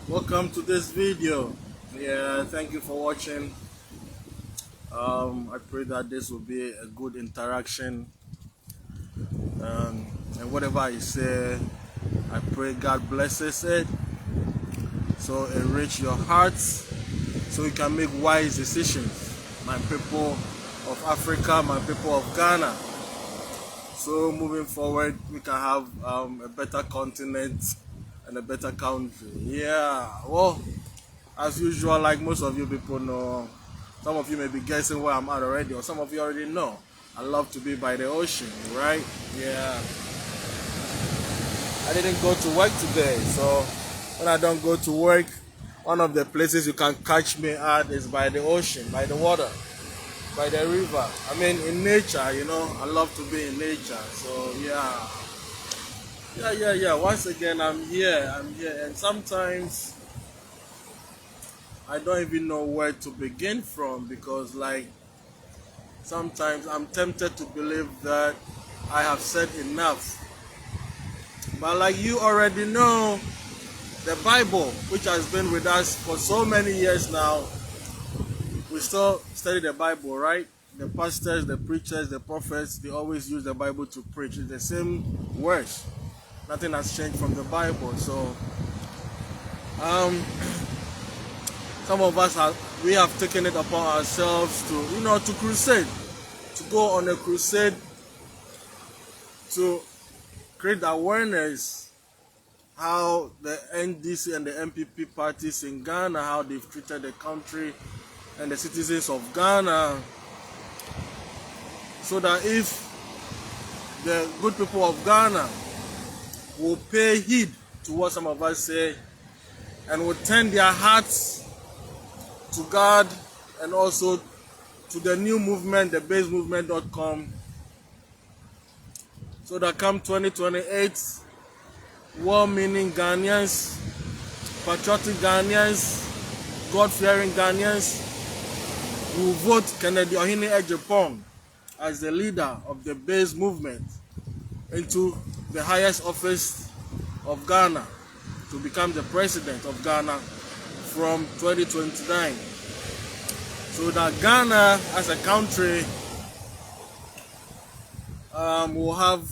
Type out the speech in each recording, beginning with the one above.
welcome to this video. Thank you for watching. I pray that this will be a good interaction, and whatever I say, I pray God blesses it, so enrich your hearts so you can make wise decisions, my people of Africa, my people of Ghana. So moving forward, we can have a better continent and a better country. Well, as usual, like most of you people know, some of you may be guessing where I'm at already, or some of you already know. I love to be by the ocean, right? I didn't go to work today, so when I don't go to work, one of the places you can catch me at is by the ocean, by the water, by the river. I mean, in nature, I love to be in nature. So once again, I'm here, and sometimes I don't even know where to begin from, because sometimes I'm tempted to believe that I have said enough. But like you already know, the Bible, which has been with us for so many years now, we still study the Bible, right? The pastors, the preachers, the prophets, they always use the Bible to preach. It's the same words. Nothing has changed from the Bible. So, some of us we have taken it upon ourselves to crusade, to go on a crusade to create awareness how the NDC and the MPP parties in Ghana, how they've treated the country and the citizens of Ghana, so that if the good people of Ghana will pay heed to what some of us say and will turn their hearts to God and also to the new movement, the basemovement.com, so that come 2028, well-meaning Ghanaians, patriotic Ghanaians, God-fearing Ghanaians will vote Kennedy Ohene Ejapong as the leader of the base movement into the highest office of Ghana, to become the president of Ghana from 2029. So that Ghana as a country will have,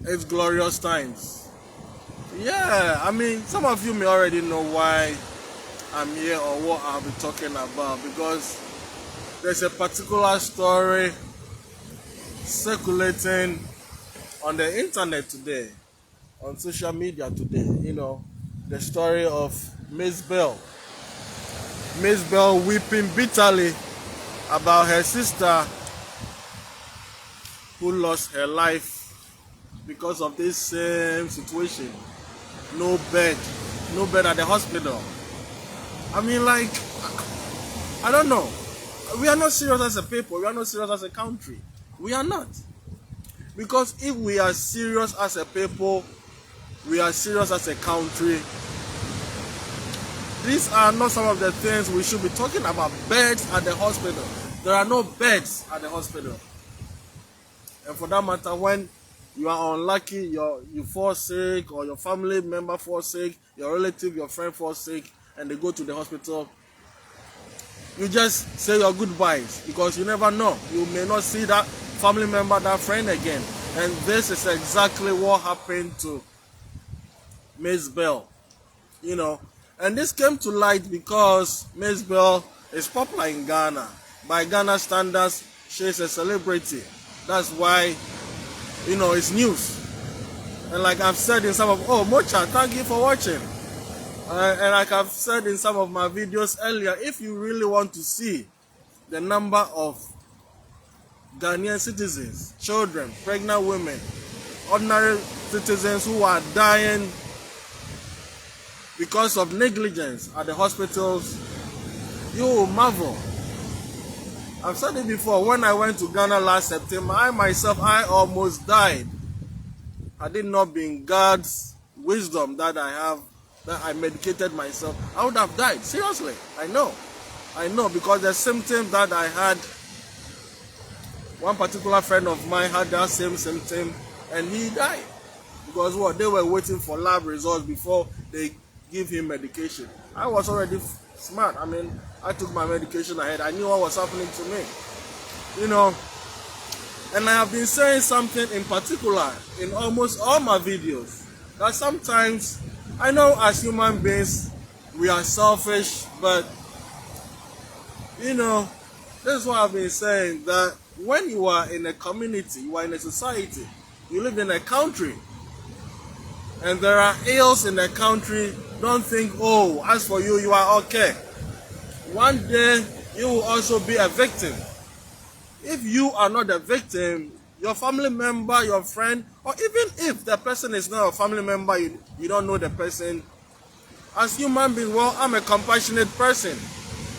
its glorious times. I mean, some of you may already know why I'm here or what I'll be talking about, because there's a particular story circulating on the internet today, on social media today, the story of Miss Bell weeping bitterly about her sister who lost her life because of this same situation. No bed at the hospital. I mean, I don't know. We are not serious as a people. We are not serious as a country. We are not. Because if we are serious as a people, we are serious as a country, these are not some of the things we should be talking about. Beds at the hospital. There are no beds at the hospital. And for that matter, when you are unlucky, you fall sick, or your family member falls sick, your relative, your friend falls sick, and they go to the hospital, you just say your goodbyes, because you never know. You may not see that family member, that friend again. And this is exactly what happened to Miss Bell. And this came to light because Miss Bell is popular in Ghana. By Ghana standards, she is a celebrity. That's why, it's news. And like I've said in some of, Mocha, thank you for watching. And like I've said in some of my videos earlier, if you really want to see the number of Ghanaian citizens, children, pregnant women, ordinary citizens who are dying because of negligence at the hospitals, you will marvel. I've said it before, when I went to Ghana last September, I almost died. Had it not been God's wisdom that I have, that I medicated myself, I would have died. Seriously, I know, because the symptom that I had, one particular friend of mine had that same symptom, and he died. Because what? They were waiting for lab results before they give him medication. I was already smart. I mean, I took my medication ahead. I knew what was happening to me. You know, and I have been saying something in particular in almost all my videos, that sometimes, I know as human beings, we are selfish, but, you know, this is what I've been saying, that when you are in a community, you are in a society, you live in a country, and there are ills in the country, don't think, oh, as for you, you are okay. One day, you will also be a victim. If you are not a victim, your family member, your friend, or even if the person is not a family member, you don't know the person, as human beings, well, I'm a compassionate person.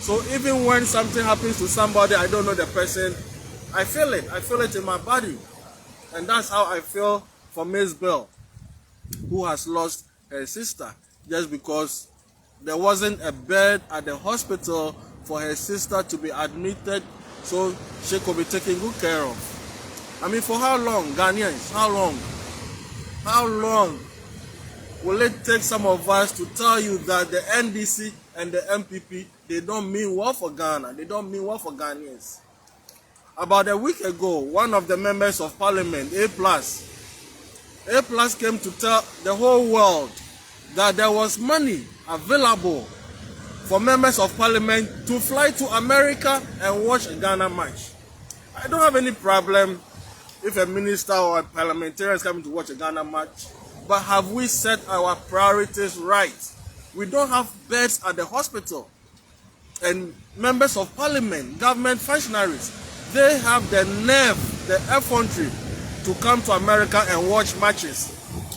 So even when something happens to somebody, I don't know the person, I feel it. I feel it in my body. And that's how I feel for Miss Bell, who has lost her sister just because there wasn't a bed at the hospital for her sister to be admitted so she could be taken good care of. I mean, for how long, Ghanaians? How long? How long will it take some of us to tell you that the NDC and the MPP, they don't mean well for Ghana? They don't mean well for Ghanaians. About a week ago, one of the members of parliament, A+, came to tell the whole world that there was money available for members of parliament to fly to America and watch a Ghana match. I don't have any problem if a minister or a parliamentarian is coming to watch a Ghana match, but have we set our priorities right? We don't have beds at the hospital. And members of parliament, government functionaries, they have the nerve, the effrontery to come to America and watch matches.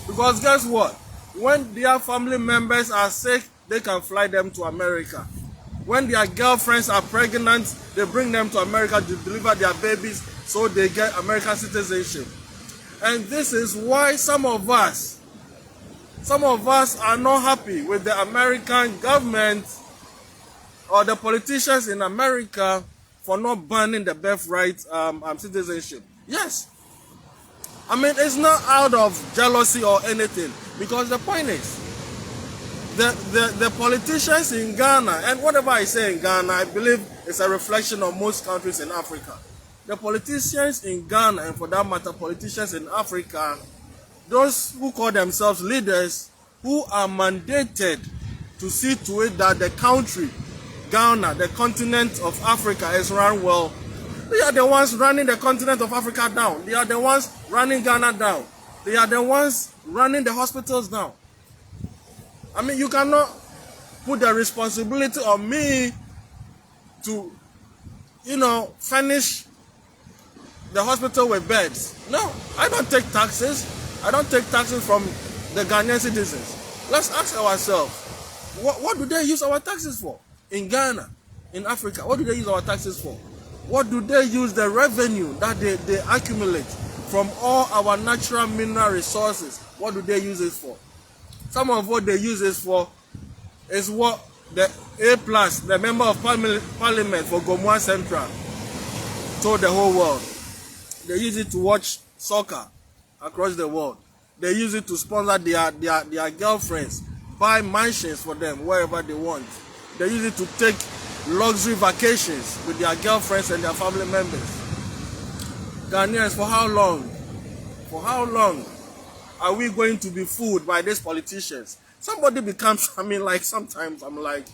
Because guess what? When their family members are sick, they can fly them to America. When their girlfriends are pregnant, they bring them to America to deliver their babies so they get American citizenship. And this is why some of us are not happy with the American government or the politicians in America for not banning the birthright citizenship. Yes. I mean, it's not out of jealousy or anything, because the point is, the politicians in Ghana, and whatever I say in Ghana, I believe it's a reflection of most countries in Africa. The politicians in Ghana, and for that matter, politicians in Africa, those who call themselves leaders, who are mandated to see to it that the country, Ghana, the continent of Africa, is run well. They are the ones running the continent of Africa down. They are the ones running Ghana down. They are the ones running the hospitals down. I mean, you cannot put the responsibility on me to, furnish the hospital with beds. No, I don't take taxes. I don't take taxes from the Ghanaian citizens. Let's ask ourselves, what do they use our taxes for? In Ghana, in Africa, what do they use our taxes for? What do they use the revenue that they accumulate from all our natural mineral resources? What do they use it for? Some of what they use it for is what the A+, the member of parliament for Gomoa Central, told the whole world. They use it to watch soccer across the world. They use it to sponsor their girlfriends, buy mansions for them wherever they want. They use it to take luxury vacations with their girlfriends and their family members. Ghanaians, for how long? For how long are we going to be fooled by these politicians? Somebody becomes, sometimes I'm like,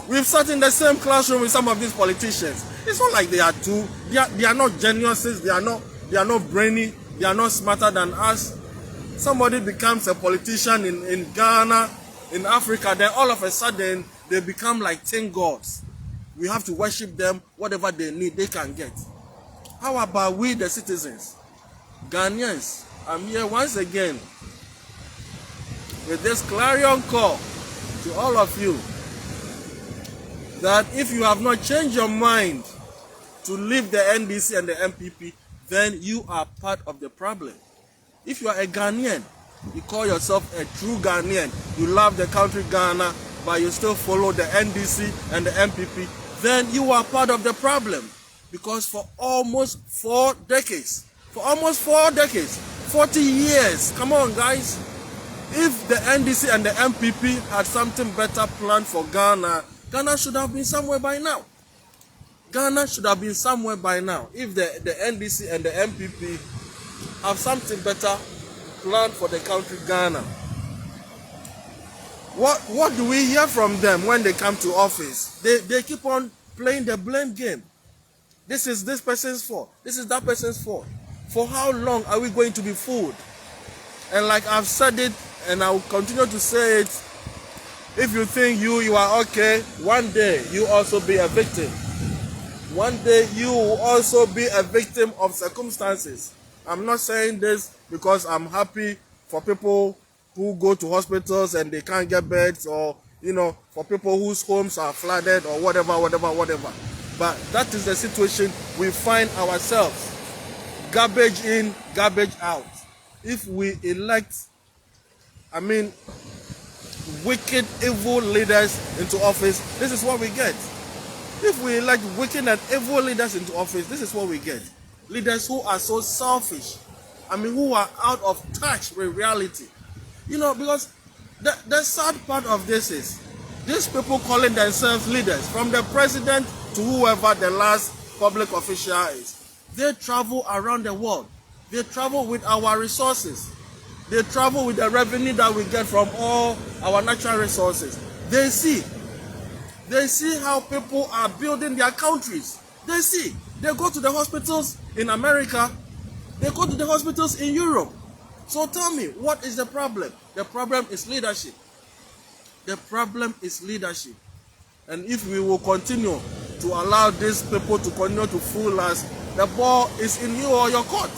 we've sat in the same classroom with some of these politicians. It's not like they are not geniuses, they are not brainy, they are not smarter than us. Somebody becomes a politician in Ghana, in Africa, then all of a sudden they become like 10 gods. We have to worship them, whatever they need, they can get. How about we, the citizens? Ghanaians, I'm here once again with this clarion call to all of you that if you have not changed your mind to leave the NDC and the MPP, then you are part of the problem. If you are a Ghanaian, you call yourself a true Ghanaian, you love the country Ghana, but you still follow the NDC and the MPP, then you are part of the problem. Because for almost 4 decades, 40 years. Come on, guys. If the NDC and the MPP had something better planned for Ghana, Ghana should have been somewhere by now. Ghana should have been somewhere by now. If the NDC and the MPP have something better planned for the country Ghana. What do we hear from them when they come to office? They keep on playing the blame game. This is this person's fault. This is that person's fault. For how long are we going to be fooled? And like I've said it, and I will continue to say it, if you think you are okay, one day you also be a victim. One day you will also be a victim of circumstances. I'm not saying this because I'm happy for people who go to hospitals and they can't get beds, or for people whose homes are flooded or whatever. But that is the situation we find ourselves. Garbage in, garbage out. If we elect, wicked, evil leaders into office, this is what we get. If we elect wicked and evil leaders into office, this is what we get. Leaders who are so selfish. Who are out of touch with reality. Because the sad part of this is, these people calling themselves leaders, from the president to whoever the last public official is, they travel around the world. They travel with our resources. They travel with the revenue that we get from all our natural resources. They see how people are building their countries. They go to the hospitals in America. They go to the hospitals in Europe. So tell me, what is the problem? The problem is leadership. The problem is leadership. And if we will continue to allow these people to continue to fool us, the ball is in you or your court.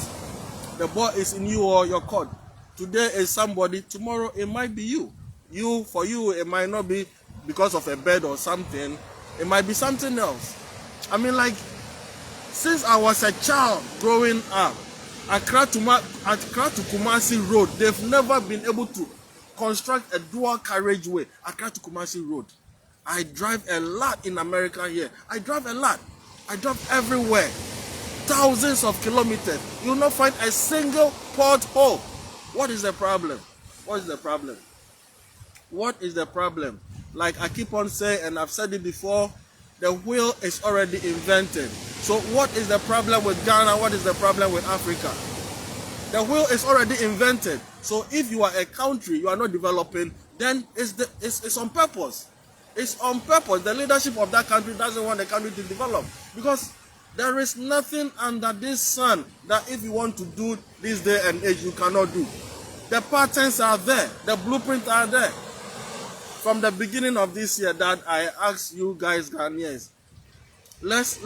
The ball is in you or your court. Today is somebody, tomorrow it might be you. For you, it might not be because of a bed or something. It might be something else. Since I was a child growing up, Accra to Kumasi Road, they've never been able to construct a dual carriageway. Accra to Kumasi Road. I drive a lot in America here. I drive a lot. I drive everywhere. Thousands of kilometers. You will not find a single pothole. What is the problem? What is the problem? What is the problem? Like I keep on saying, and I've said it before, the wheel is already invented. So what is the problem with Ghana? What is the problem with Africa? The wheel is already invented. So if you are a country, you are not developing, then it's on purpose. It's on purpose. The leadership of that country doesn't want the country to develop. Because there is nothing under this sun that if you want to do this day and age, you cannot do. The patterns are there. The blueprints are there. From the beginning of this year that I asked you guys Ghanaians, let's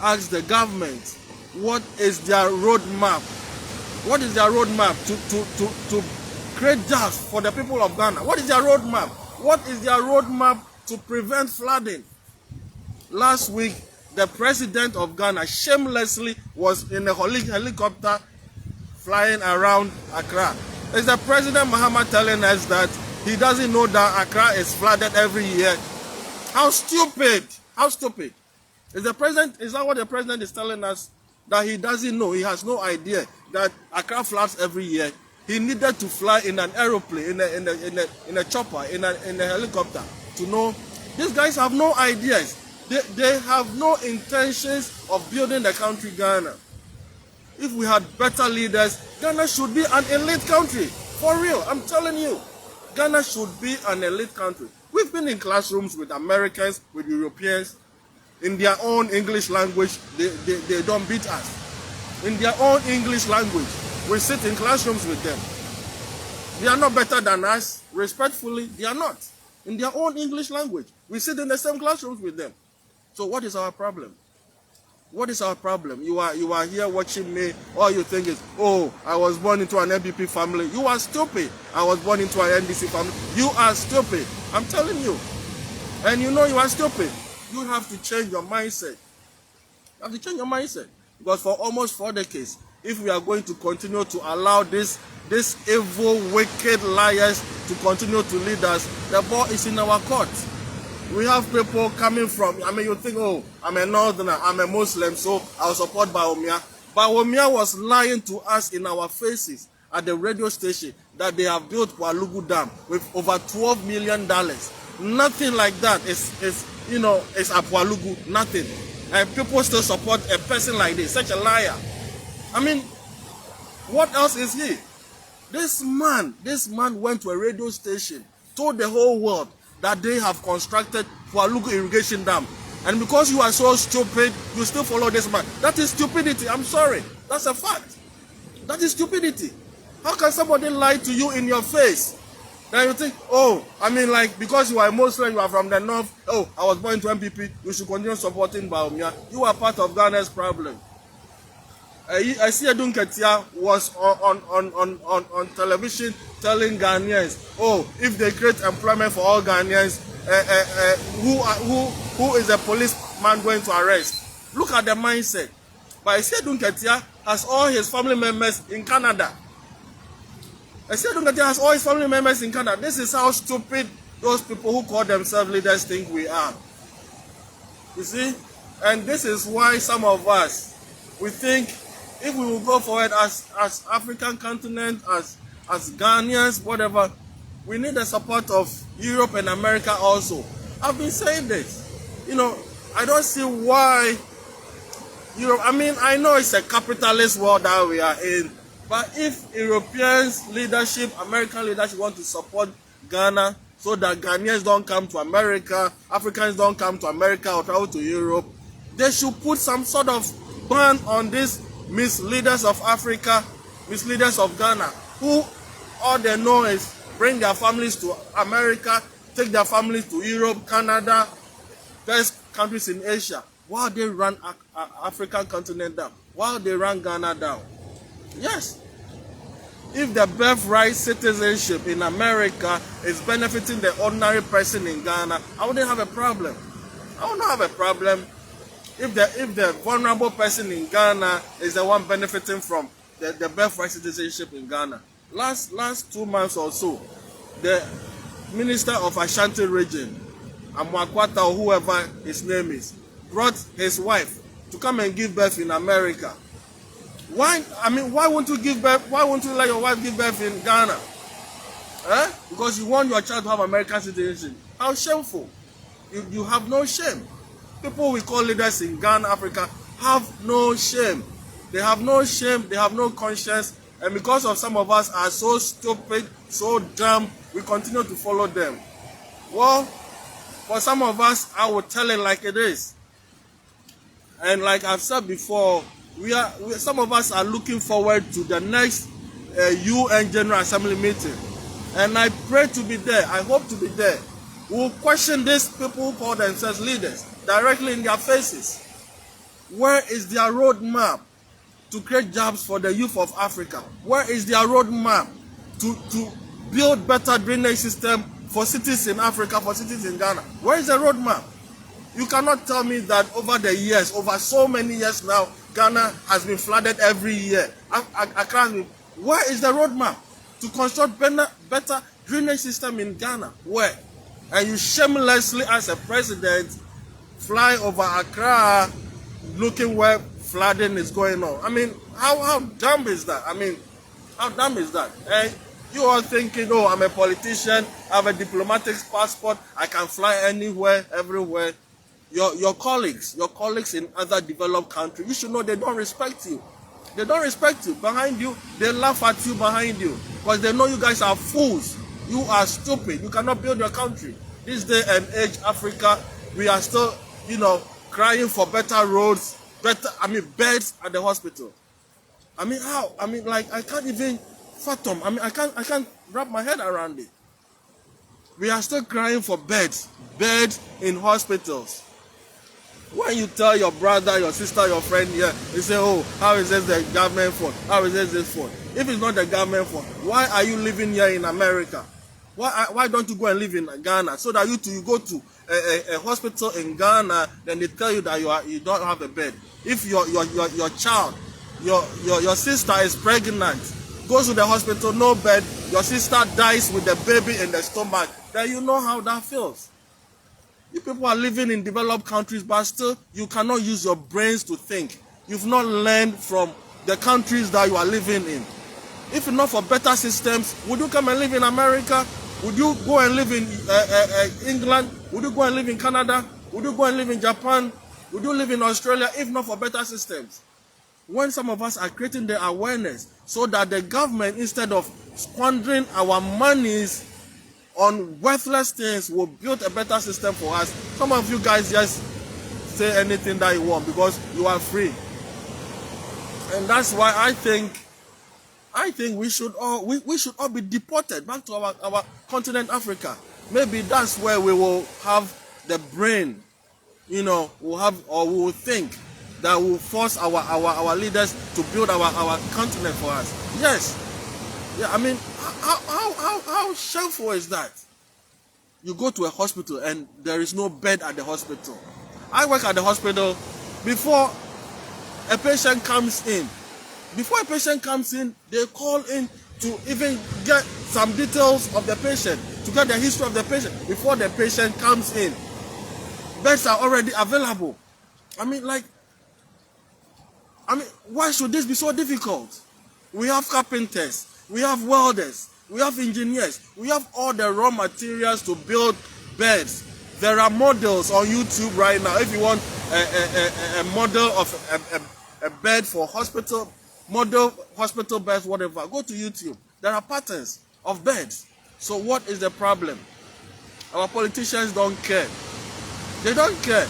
ask the government, what is their roadmap? What is their roadmap to create jobs for the people of Ghana? What is their roadmap? What is their roadmap to prevent flooding? Last week, the president of Ghana shamelessly was in a helicopter flying around Accra. Is the President Mahama telling us that he doesn't know that Accra is flooded every year? How stupid! How stupid! Is that what the president is telling us? That he doesn't know, he has no idea that Accra floods every year. He needed to fly in an aeroplane, in a chopper, in a helicopter to know. These guys have no ideas. They have no intentions of building the country Ghana. If we had better leaders, Ghana should be an elite country. For real, I'm telling you. Ghana should be an elite country. We've been in classrooms with Americans, with Europeans. In their own English language, they don't beat us. In their own English language, we sit in classrooms with them. They are not better than us. Respectfully, they are not. In their own English language, we sit in the same classrooms with them. So what is our problem? What is our problem? You are here watching me. All you think is, oh, I was born into an MPP family. You are stupid. I was born into an NDC family. You are stupid. I'm telling you. And you know you are stupid. You have to change your mindset. You have to change your mindset. Because for almost 4 decades, if we are going to continue to allow these evil, wicked liars to continue to lead us, the ball is in our court. We have people coming from, you think, oh, I'm a northerner, I'm a Muslim, so I'll support Bawumia. Bawumia was lying to us in our faces. at the radio station that they have built Kwalugu Dam with over $12 million. Nothing like that is at Kwalugu, nothing. And people still support a person like this, such a liar. I mean, what else is he? This man went to a radio station, told the whole world that they have constructed Kwalugu irrigation dam. And because you are so stupid, you still follow this man. That is stupidity. I'm sorry. That's a fact. That is stupidity. How can somebody lie to you in your face? Then you think, oh, I mean, like, because you are a Muslim, you are from the north, oh, I was born to MPP, you should continue supporting Baumia. You are part of Ghana's problem. I see Edun Ketia was on television telling Ghanaians, oh, if they create employment for all Ghanaians, who is a policeman going to arrest? Look at the mindset. But I see Edun Ketia has all his family members in Canada. I see Edun Ketia has all his family members in Canada. This is how stupid those people who call themselves leaders think we are. You see? And this is why some of us, we think, if we will go forward as African continent, as Ghanaians, whatever, we need the support of Europe and America also. I've been saying this. I don't see why Europe, I mean, I know it's a capitalist world that we are in, but if Europeans leadership, American leadership want to support Ghana so that Ghanaians don't come to America, Africans don't come to America or travel to Europe, they should put some sort of ban on this misleaders of Africa, misleaders of Ghana, who all they know is bring their families to America, take their families to Europe, Canada, various countries in Asia, while they run African continent down, while they run Ghana down. Yes. If the birthright citizenship in America is benefiting the ordinary person in Ghana, I wouldn't have a problem. I would not have a problem if the vulnerable person in Ghana is the one benefiting from the birthright citizenship in Ghana. Last 2 months or so, the minister of Ashanti region, Amwakwata or whoever his name is, brought his wife to come and give birth in America. Why won't you give birth? Why won't you let your wife give birth in Ghana? Because you want your child to have American citizenship. How shameful. You have no shame. People we call leaders in Ghana, Africa, have no shame. They have no shame, they have no conscience, and because of some of us are so stupid, so dumb, we continue to follow them. Well, for some of us, I will tell it like it is. And like I've said before, some of us are looking forward to the next UN General Assembly meeting. And I pray to be there, I hope to be there. We'll question these people who call themselves leaders directly in their faces. Where is their roadmap to create jobs for the youth of Africa? Where is their roadmap to build better drainage system for cities in Africa, for cities in Ghana? Where is the roadmap? You cannot tell me that over the years, over so many years now, Ghana has been flooded every year. I can't. Where is the roadmap to construct better drainage system in Ghana? Where? And you shamelessly, as a president, fly over Accra looking where flooding is going on. I mean, how dumb is that? I mean, how dumb is that? And you are thinking, oh, I'm a politician, I have a diplomatic passport, I can fly anywhere, everywhere. Your colleagues in other developed countries, you should know they don't respect you. They don't respect you. Behind you, they laugh at you behind you because they know you guys are fools. You are stupid. You cannot build your country. This day and age, Africa, we are still, crying for better roads, beds at the hospital. I mean, how? I mean, like, I can't even fathom. I mean, I can't wrap my head around it. We are still crying for beds in hospitals. When you tell your brother, your sister, your friend here, they say, oh, how is this the government fault? How is this fault? If it's not the government fault, why are you living here in America? Why don't you go and live in Ghana so that you go to a hospital in Ghana, then they tell you that you don't have a bed. If your child, your sister is pregnant, goes to the hospital, no bed, your sister dies with the baby in the stomach, then you know how that feels. You people are living in developed countries, but still you cannot use your brains to think. You've not learned from the countries that you are living in. If not for better systems, would you come and live in America? Would you go and live in England? Would you go and live in Canada? Would you go and live in Japan? Would you live in Australia if not for better systems? When some of us are creating the awareness so that the government, instead of squandering our monies on worthless things, will build a better system for us. Some of you guys just say anything that you want because you are free. And that's why I think we should all be deported back to our continent, Africa. Maybe that's where we will have the brain, we'll we will think that will force our leaders to build our continent for us. Yes. Yeah, I mean, how shameful is that? You go to a hospital and there is no bed at the hospital. I work at the hospital. Before a patient comes in, they call in to even get some details of the patient, to get the history of the patient before the patient comes in. Beds are already available. I mean, why should this be so difficult? We have carpenters, we have welders, we have engineers, we have all the raw materials to build beds. There are models on YouTube right now. If you want a model of a bed for hospital, model hospital beds, whatever, go to YouTube. There are patterns of beds. So what is the problem? Our politicians don't care. They don't care.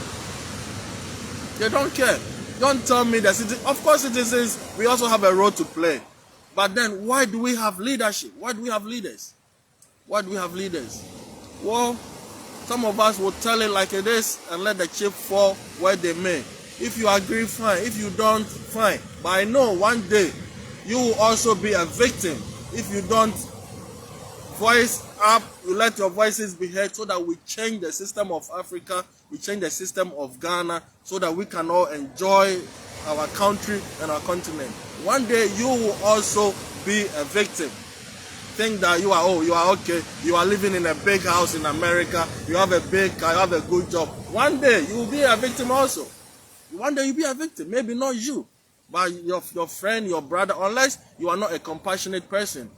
They don't care. Don't tell me that of course citizens, we also have a role to play. But then why do we have leadership? Why do we have leaders? Why do we have leaders? Well, some of us will tell it like it is and let the chip fall where they may. If you agree, fine. If you don't, fine. But I know one day you will also be a victim if you don't voice up, you let your voices be heard so that we change the system of Africa, we change the system of Ghana so that we can all enjoy our country and our continent. One day you will also be a victim. Think that you are okay, you are living in a big house in America, you have a big car, you have a good job. One day you will be a victim also. One day you'll be a victim, maybe not you, but your friend, your brother, unless you are not a compassionate person.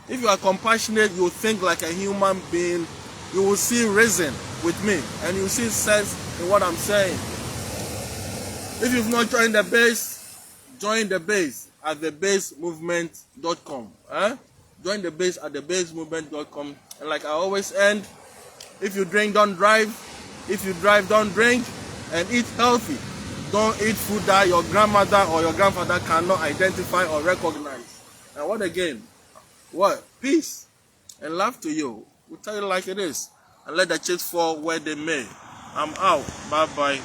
If you are compassionate, you will think like a human being, you will see reason with me, and you will see sense in what I'm saying. If you've not joined the base, join the base at thebasemovement.com. Join the base at thebasemovement.com. And like I always end, if you drink, don't drive. If you drive, don't drink. And eat healthy. Don't eat food that your grandmother or your grandfather cannot identify or recognize. And what again? What? Peace and love to you. We'll tell you like it is. And let the chips fall where they may. I'm out. Bye-bye.